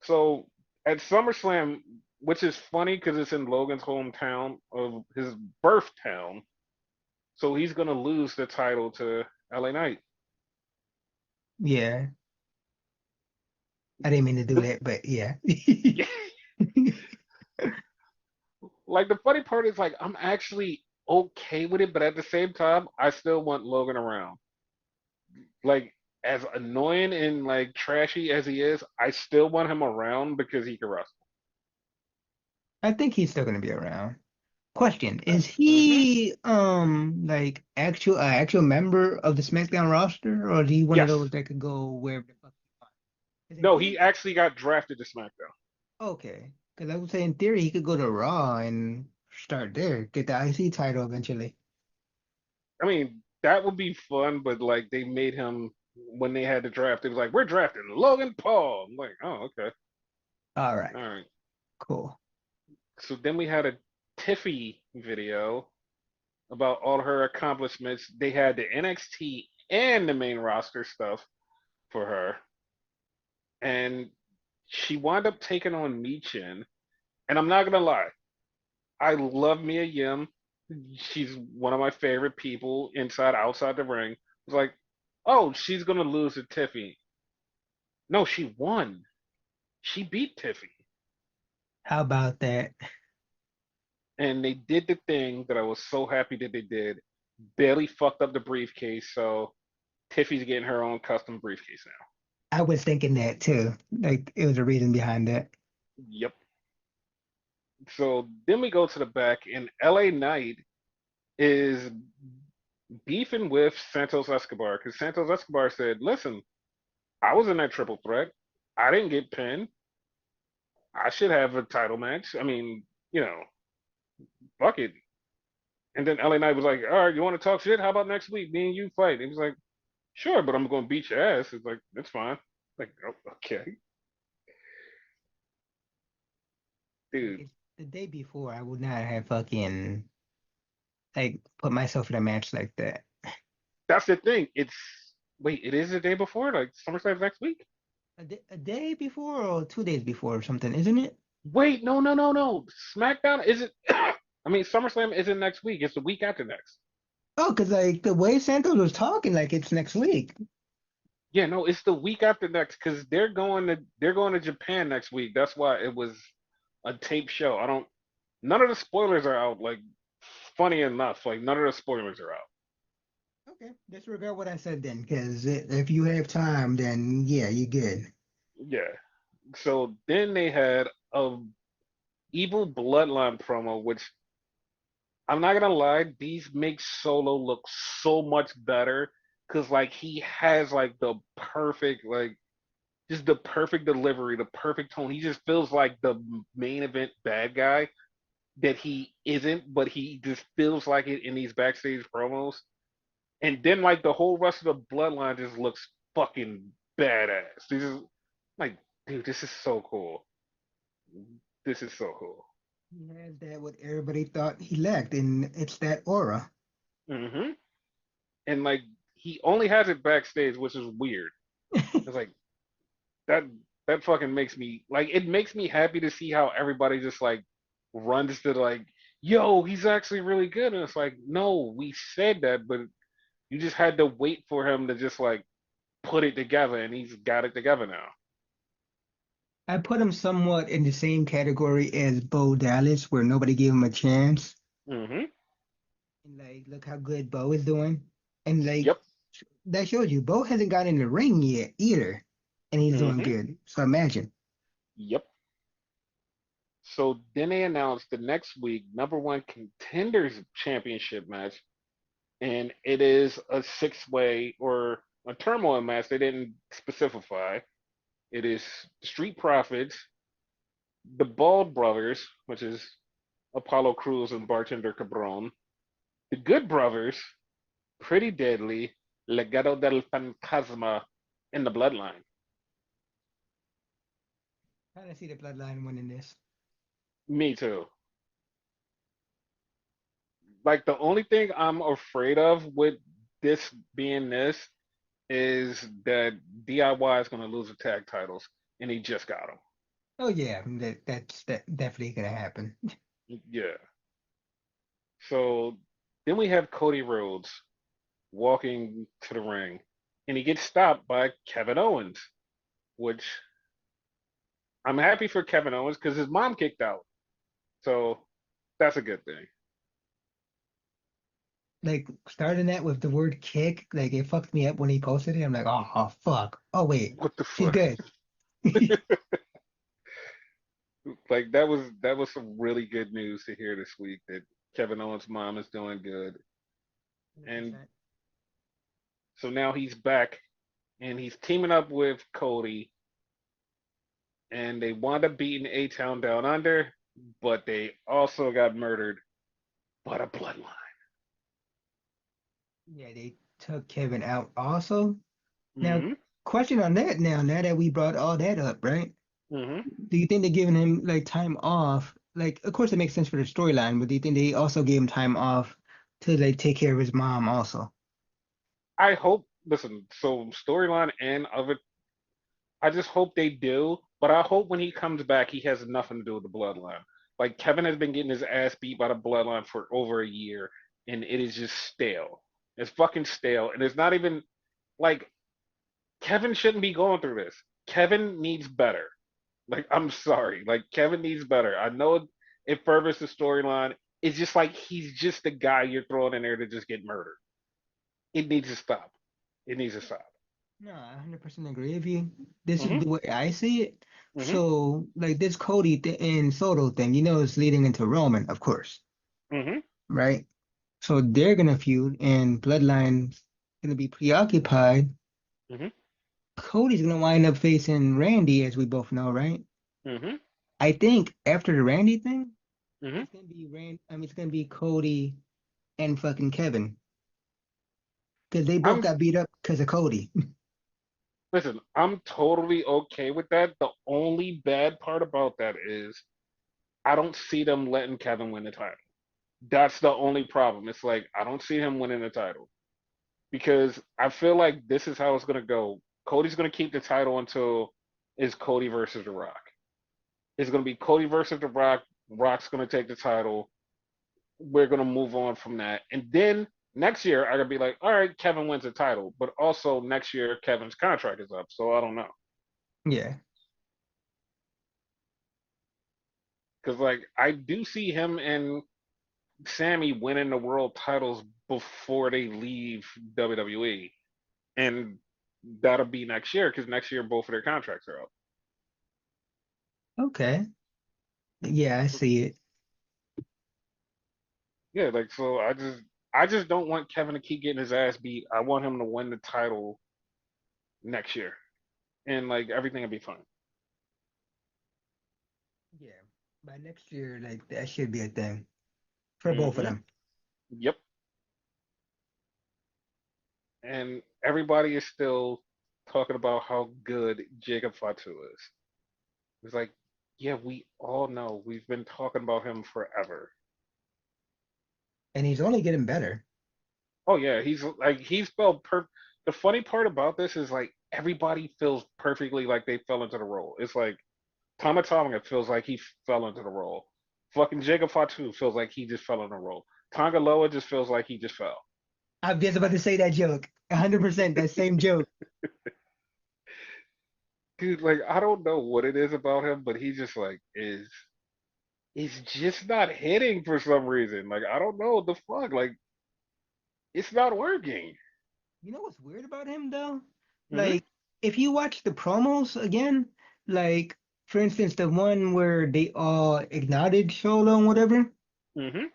So at SummerSlam, which is funny because it's in Logan's hometown of his birth town, so he's gonna lose the title to LA Knight. yeah, I didn't mean to do The, that, but yeah. like the funny part is like I'm actually okay with it, but at the same time, I still want Logan around. Like as annoying and like trashy as he is, I still want him around because he can wrestle. I think he's still gonna be around. Question, is Hmm. he like actual member of the SmackDown roster, or is he one of Yes. those that could go wherever the fuck he wants? 'Cause in No, he theory, actually got drafted to SmackDown. okay. Because I would say in theory he could go to Raw and start there, get the IC title eventually. I mean, that would be fun, but like they made him when they had the draft, it was like, we're drafting Logan Paul. I'm like, oh, okay. All right, All right. cool. So then we had a Tiffy video about all her accomplishments. They had the NXT and the main roster stuff for her. And she wound up taking on Michin. And I'm not gonna lie, I love Mia Yim. She's one of my favorite people inside, outside the ring. It's like, oh, she's gonna lose to Tiffy. No, she won. She beat Tiffy. How about that? And they did the thing that I was so happy that they did. Barely fucked up the briefcase, so Tiffy's getting her own custom briefcase now. I was thinking that too. Like it was a reason behind that. Yep. So then we go to the back, and LA Knight is beefing with Santos Escobar because Santos Escobar said, listen, I was in that triple threat. I didn't get pinned. I should have a title match. I mean, you know, fuck it. And then LA Knight was like, all right, you want to talk shit? How about next week? Me and you fight. He was like, sure, but I'm going to beat your ass. It's like, that's fine. Like, oh, okay, Like dude. it's the day before, I would not have fucking like put myself in a match like that. That's the thing. Wait, it is the day before? Like, SummerSlam's next week? A day before or 2 days before or something, isn't it? Wait, no, no, no, no. SmackDown isn't. I mean, SummerSlam isn't next week. It's the week after next. Oh, because like the way Santos was talking, like it's next week. Yeah, no, it's the week after next because they're going to Japan next week. That's why it was a tape show. I don't. None of the spoilers are out. Like, funny enough, like none of the spoilers are out. Okay, disregard what I said then, because if you have time, then yeah, you're good. Yeah. So then they had a evil bloodline promo, which I'm not gonna lie, these make Solo look so much better because like he has like the perfect like just the perfect delivery, the perfect tone. He just feels like the main event bad guy that he isn't, but he just feels like it in these backstage promos. And then like the whole rest of the bloodline just looks fucking badass. This is like, dude, this is so cool. This is so cool. He has that what everybody thought he lacked, and it's that aura. Hmm. And like he only has it backstage, which is weird. It's like that that fucking makes me like it makes me happy to see how everybody just like runs to like, yo, he's actually really good. And it's like, no, we said that, but you just had to wait for him to just like put it together, and he's got it together now. I put him somewhat in the same category as Bo Dallas, where nobody gave him a chance. Hmm. And like, look how good Bo is doing. And like, Yep. that shows you Bo hasn't gotten in the ring yet either, and he's doing Hmm. good. So imagine. Yep. So then they announced the next week number one contenders championship match, and it is a six-way or a turmoil match. They didn't specify. It is Street Profits, the Bald Brothers, which is Apollo Cruz and Bartender Cabron, the Good Brothers, Pretty Deadly, Legado del Fantasma, and the Bloodline. Kind of see the bloodline winning this. Me too. Like the only thing I'm afraid of with this being this is that DIY is going to lose the tag titles, and he just got them. Oh yeah, that's definitely gonna happen. Yeah. So then we have Cody Rhodes walking to the ring, and he gets stopped by Kevin Owens, which I'm happy for Kevin Owens because his mom kicked out. So that's a good thing. Like starting that with the word kick, like it fucked me up when he posted it. I'm like, oh fuck. Oh wait, What the she's fuck? good. Like that was some really good news to hear this week that Kevin Owens' mom is doing good. And 100%. so now he's back and he's teaming up with Cody and they wound up beating A Town Down Under, but they also got murdered by the bloodline. Yeah, they took Kevin out also. Now, Mm-hmm. question on that now that we brought all that up, right? Mm-hmm. Do you think they're giving him like time off? Like, of course it makes sense for the storyline, but do you think they also gave him time off to like take care of his mom also? I hope listen, so storyline and of it, I just hope they do, but I hope when he comes back he has nothing to do with the bloodline. Like Kevin has been getting his ass beat by the bloodline for over a year and it is just stale. It's fucking stale and it's not even like Kevin shouldn't be going through this. Kevin needs better. Like, I'm sorry. Like, Kevin needs better. I know it furthers the storyline. It's just like he's just the guy you're throwing in there to just get murdered. It needs to stop. It needs to stop. No, I 100% agree with you. This is Mm-hmm. the way I see it. Mm-hmm. So, like this Cody th and Soto thing, it's leading into Roman, of course, Mm-hmm. right? So they're gonna feud, and Bloodline's gonna be preoccupied. Mm-hmm. Cody's gonna wind up facing Randy, as we both know, right? Mm-hmm. I think after the Randy thing, Mm-hmm. it's gonna be it's gonna be Cody and fucking Kevin, because they both I'm got beat up because of Cody. listen, I'm totally okay with that. The only bad part about that is I don't see them letting Kevin win the title. That's the only problem. It's like I don't see him winning the title. Because I feel like this is how it's gonna go. Cody's gonna keep the title until it's Cody versus The Rock. It's gonna be Cody versus The Rock. Rock's gonna take the title. We're gonna move on from that, and then next year I gotta be like, all right, Kevin wins the title, but also next year Kevin's contract is up, so I don't know. Yeah. Because like I do see him and Sammy winning the world titles before they leave WWE, and that'll be next year because next year both of their contracts are up. Okay. Yeah, I see it. Yeah, like so I just don't want Kevin to keep getting his ass beat. I want him to win the title next year. And like everything will be fine. Yeah. By next year, like that should be a thing for both of Hmm. them. Yep. And everybody is still talking about how good Jacob Fatu is. It's like, yeah, we all know. We've been talking about him forever. And he's only getting better. Oh yeah, he's like he's felt per the funny part about this is like everybody feels perfectly like they fell into the role. It's like Tama Tonga feels like he fell into the role. Fucking Jacob Fatu feels like he just fell in the role. Tonga Loa just feels like he just fell. I'm just about to say that joke. 100% that same joke. Dude, like I don't know what it is about him, but he just like is just not hitting for some reason. Like I don't know what the fuck. Like it's not working. You know what's weird about him though? Hmm. Like, if you watch the promos again, like for instance, the one where they all acknowledged Solo and whatever, Hmm.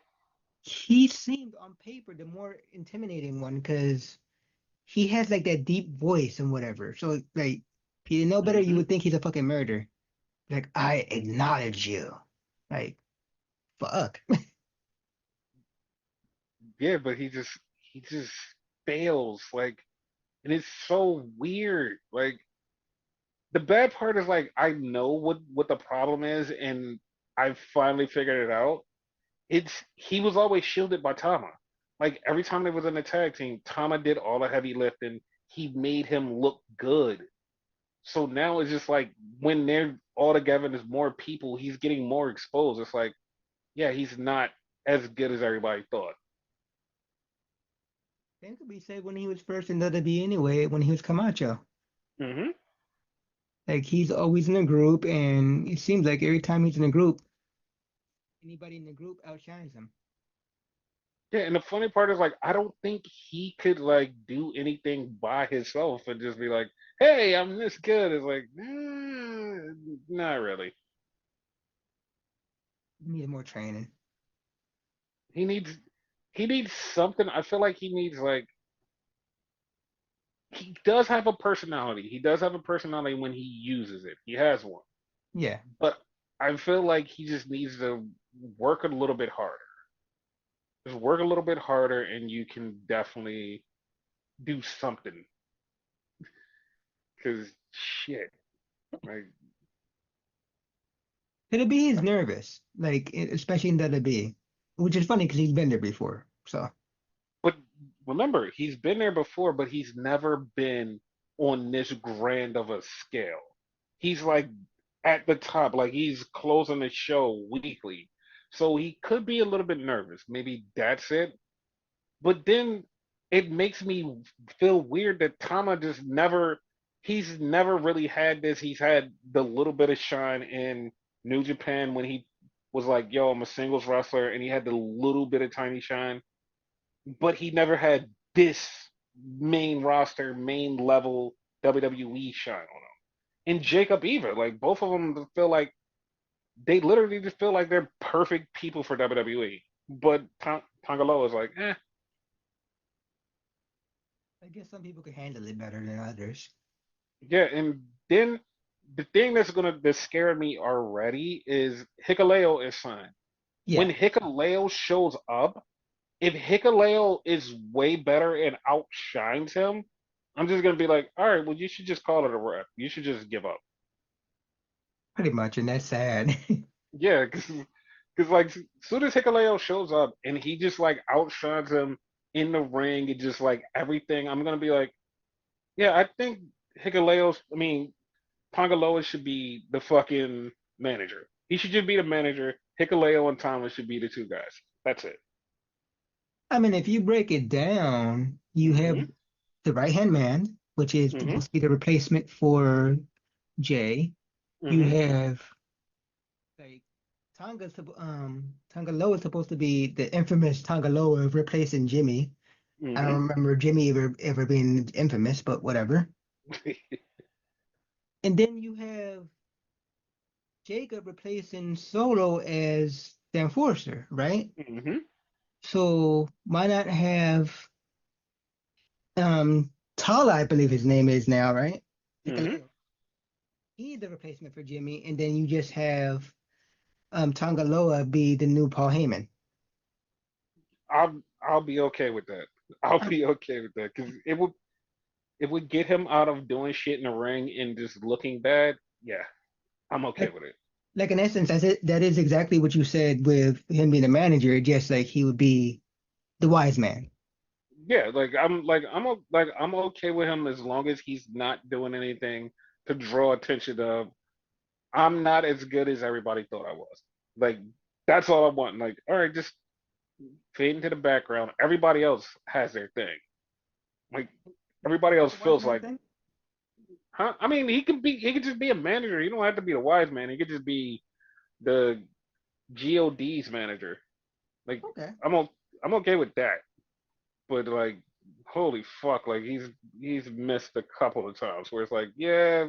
he seemed on paper the more intimidating one because he has like that deep voice and whatever. So like, if you didn't know better, you Hmm. would think he's a fucking murderer. Like, I acknowledge you. Like, fuck. Yeah, but he just fails. Like, and it's so weird. Like, the bad part is like I know what the problem is, and I finally figured it out. It's he was always shielded by Tama. Like every time they was in the tag team, Tama did all the heavy lifting. He made him look good. So now it's just like when they're all together and there's more people, he's getting more exposed. It's like, yeah, he's not as good as everybody thought. That could be said when he was first in WWE anyway, when he was Camacho. Hmm. Like, he's always in a group, and it seems like every time he's in a group, anybody in the group outshines him. Yeah, and the funny part is like I don't think he could like do anything by himself and just be like, "Hey, I'm this good." It's like, not really. He needs more training. He needs he needs something. I feel like he needs like he does have a personality. He does have a personality when he uses it. He has one. Yeah. But I feel like he just needs to work a little bit harder. Just work a little bit harder and you can definitely do something. Cause shit. Like Could it be he's nervous? Like, especially in WWE, which is funny because he's been there before. So, but remember, he's been there before, but he's never been on this grand of a scale. He's like at the top, like he's closing the show weekly. So he could be a little bit nervous. Maybe that's it. But then it makes me feel weird that Tama just never, he's never really had this. He's had the little bit of shine in New Japan when he was like, yo, I'm a singles wrestler, and he had the little bit of tiny shine, but he never had this main roster, main level WWE shine on him. And Jacob either. Like both of them feel like they literally just feel like they're perfect people for WWE. But Tangaloa is like, eh, I guess some people could handle it better than others. yeah. And then the thing that's scared me already is Hikaleo is signed. When Yeah, Hikaleo shows up, if Hikaleo is way better and outshines him, I'm just gonna be like, all right, well, you should just call it a wrap. You should just give up. pretty much, and that's sad. Yeah, because like soon as Hikaleo shows up and he just like outshines him in the ring and just like everything, I'm gonna be like, yeah, I think I mean, Pangaloa should be the fucking manager. He should just be the manager. Hikaleo and Thomas should be the two guys. That's it. I mean, if you break it down, you have Hmm. the right-hand man, which is Hmm. supposed to be the replacement for Jay. You Hmm. have like Tangaloa is supposed to be the infamous Tangaloa replacing Jimmy. I Hmm. don't remember Jimmy ever being infamous, but whatever. And then you have Jacob replacing Solo as the enforcer, right? Hmm. So why not have Tala, I believe his name is now, right? Hmm. Hikaleo. He's the replacement for Jimmy, and then you just have Tangaloa be the new Paul Heyman. I'll be okay with that. I'll Um, be okay with that because it would get him out of doing shit in the ring and just looking bad. Yeah, I'm okay like with it. like in essence, that is exactly what you said with him being a manager, just like he would be the wise man. Yeah, like I'm okay with him as long as he's not doing anything to draw attention to I'm not as good as everybody thought I was. Like that's all I want. Like, all right, just fade into the background. Everybody else has their thing. Like everybody Like else the wise feels man like, thing? huh? I mean, he could just be a manager. He don't have to be the wise man. He could just be the GOD's manager. Like Okay. I'm o- I'm okay with that. But like, holy fuck, like he's missed a couple of times where it's like, yeah,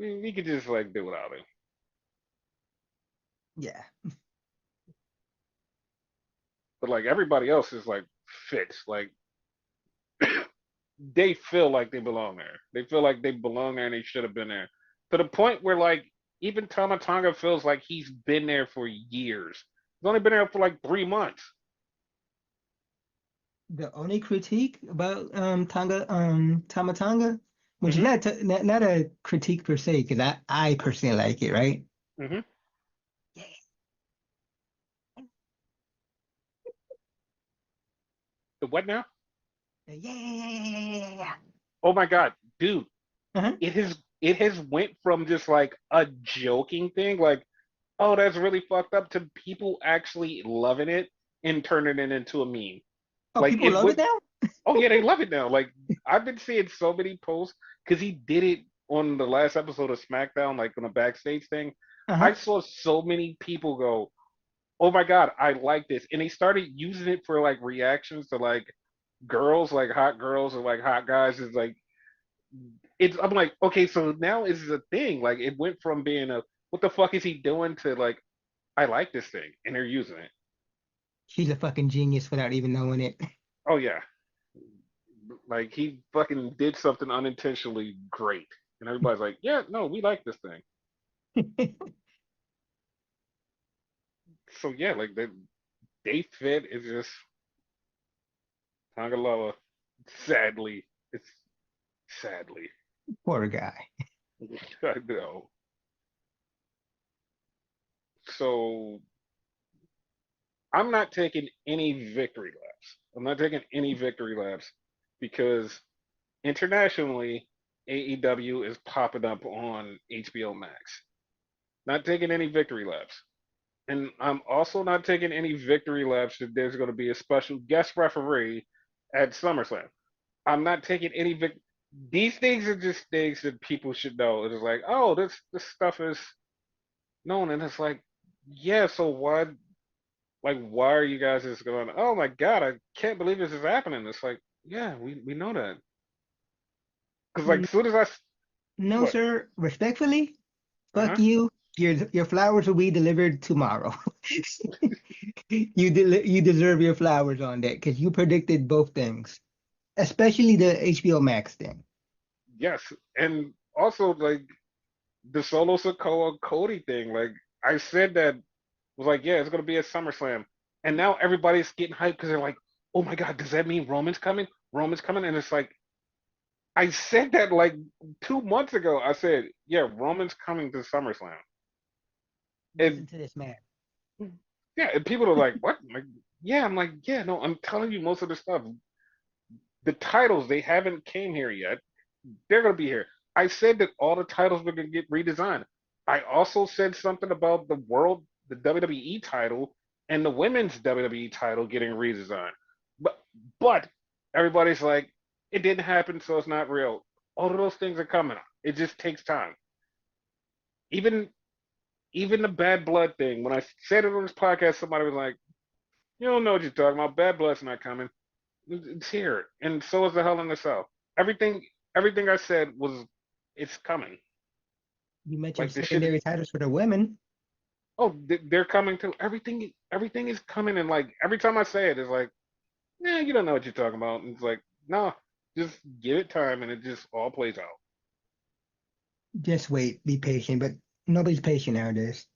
we could just like do without him. Yeah. But like everybody else is like fits. Like they feel like they belong there. They feel like they belong there and they should have been there. To the point where like even Tama Tonga feels like he's been there for years. He's only been there for like 3 months. The only critique about Tama Tonga, which is Hmm. not a critique per se, because I personally like it, right? Hmm. Yeah, The what now? yeah, yeah, yeah, yeah, yeah, yeah. Oh my God, dude! Uh-huh. It has went from just like a joking thing, like oh that's really fucked up, to people actually loving it and turning it into a meme. Oh, Like people it love it would. now? Oh yeah, they love it now. Like I've been seeing so many posts because he did it on the last episode of SmackDown, like on a backstage thing. I Uh-huh. saw so many people go, "Oh my God, I like this," and they started using it for like reactions to like girls, like hot girls or like hot guys. Is like it's. I'm like, okay, so now it's a thing. Like it went from being a what the fuck is he doing to like I like this thing, and they're using it. She's a fucking genius without even knowing it. Oh yeah, like he fucking did something unintentionally great, and everybody's like, "Yeah, no, we like this thing." So yeah, like they fit is just Tangaloa. Sadly, it's sadly. Poor guy. I know. So I'm not taking any victory laps. I'm not taking any victory laps because internationally, AEW is popping up on HBO Max. Not taking any victory laps. And I'm also not taking any victory laps that there's going to be a special guest referee at SummerSlam. I'm not taking any These things are just things that people should know. It's like, oh, this stuff is known, and it's like, yeah. So why, like, why are you guys just going? Oh my God, I can't believe this is happening. It's like, yeah, we know that because like, N- as soon as No, what, sir. Respectfully, fuck uh-huh, you. Your flowers will be delivered tomorrow. You deserve your flowers on that because you predicted both things, especially the HBO Max thing. yes, and also like the Solo Sokoa Cody thing. Like I said that was like, yeah, it's gonna be at SummerSlam, and now everybody's getting hyped because they're like, oh my God, does that mean Roman's coming? Roman's coming, and it's like I said that like 2 months ago. I said, yeah, Roman's coming to SummerSlam, Listen and to this man. yeah, and people are like, what? I'm like, yeah, I'm like, yeah, no, I'm telling you, most of the stuff, the titles they haven't came here yet. They're gonna be here. I said that all the titles were gonna get redesigned. I also said something about the WWE title, and the women's WWE title getting redesigned. But but everybody's like, it didn't happen, so it's not real. All of those things are coming. It just takes time. Even even the bad blood thing. When I said it on this podcast, somebody was like, "You don't know what you're talking about. Bad blood's not coming. It's here, and so is the Hell in the Cell. Everything everything I said was, it's coming. You mentioned Like this shit. secondary titles for the women. Oh, they're coming too. Everything is coming, and like every time I say it, it's like, yeah, you don't know what you're talking about. And it's like, no, just give it time, and it just all plays out. Just wait, be patient, but nobody's patient nowadays.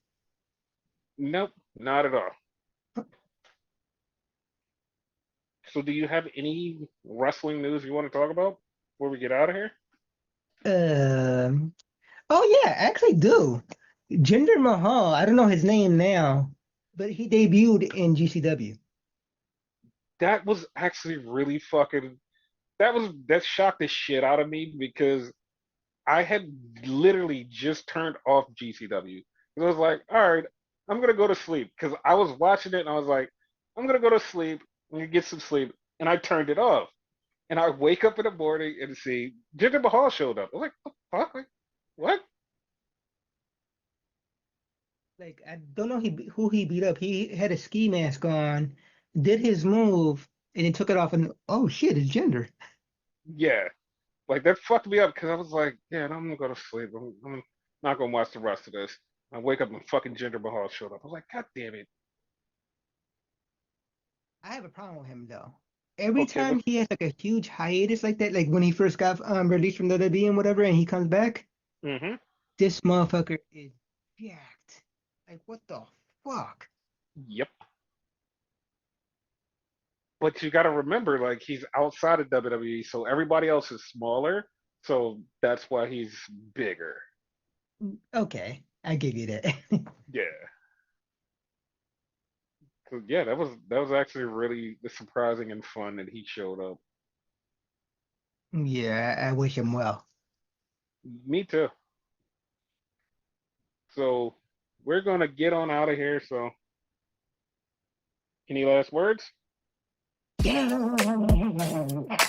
Nope, not at all. So, do you have any wrestling news you want to talk about before we get out of here? Um, oh yeah, I actually do. Jinder Mahal, I don't know his name now, but he debuted in GCW. That was actually really fucking. That shocked the shit out of me because I had literally just turned off GCW. And I was like, all right, I'm gonna go to sleep because I was watching it and I was like, I'm gonna go to sleep. I'm gonna get some sleep, and I turned it off. And I wake up in the morning and see Jinder Mahal showed up. I was like, what the fuck? Like, what? Like I don't know who he beat up. He had a ski mask on, did his move, and then took it off, and oh shit, it's Jinder. Yeah, like that fucked me up because I was like, yeah, I'm gonna go to sleep. Not gonna watch the rest of this. I wake up and fucking Jinder Mahal showed up. I was like, God damn it. I have a problem with him though. Every Okay, time he has like a huge hiatus like that, like when he first got released from the WWE and whatever, and he comes back, mm-hmm. this motherfucker is jacked. Like what the fuck? Yep. But you got to remember, like he's outside of WWE, so everybody else is smaller. So that's why he's bigger. Okay, I give you that. Yeah. So yeah, that was actually really surprising and fun that he showed up. Yeah, I wish him well. Me too. So we're gonna get on out of here. So any last words? Yeah.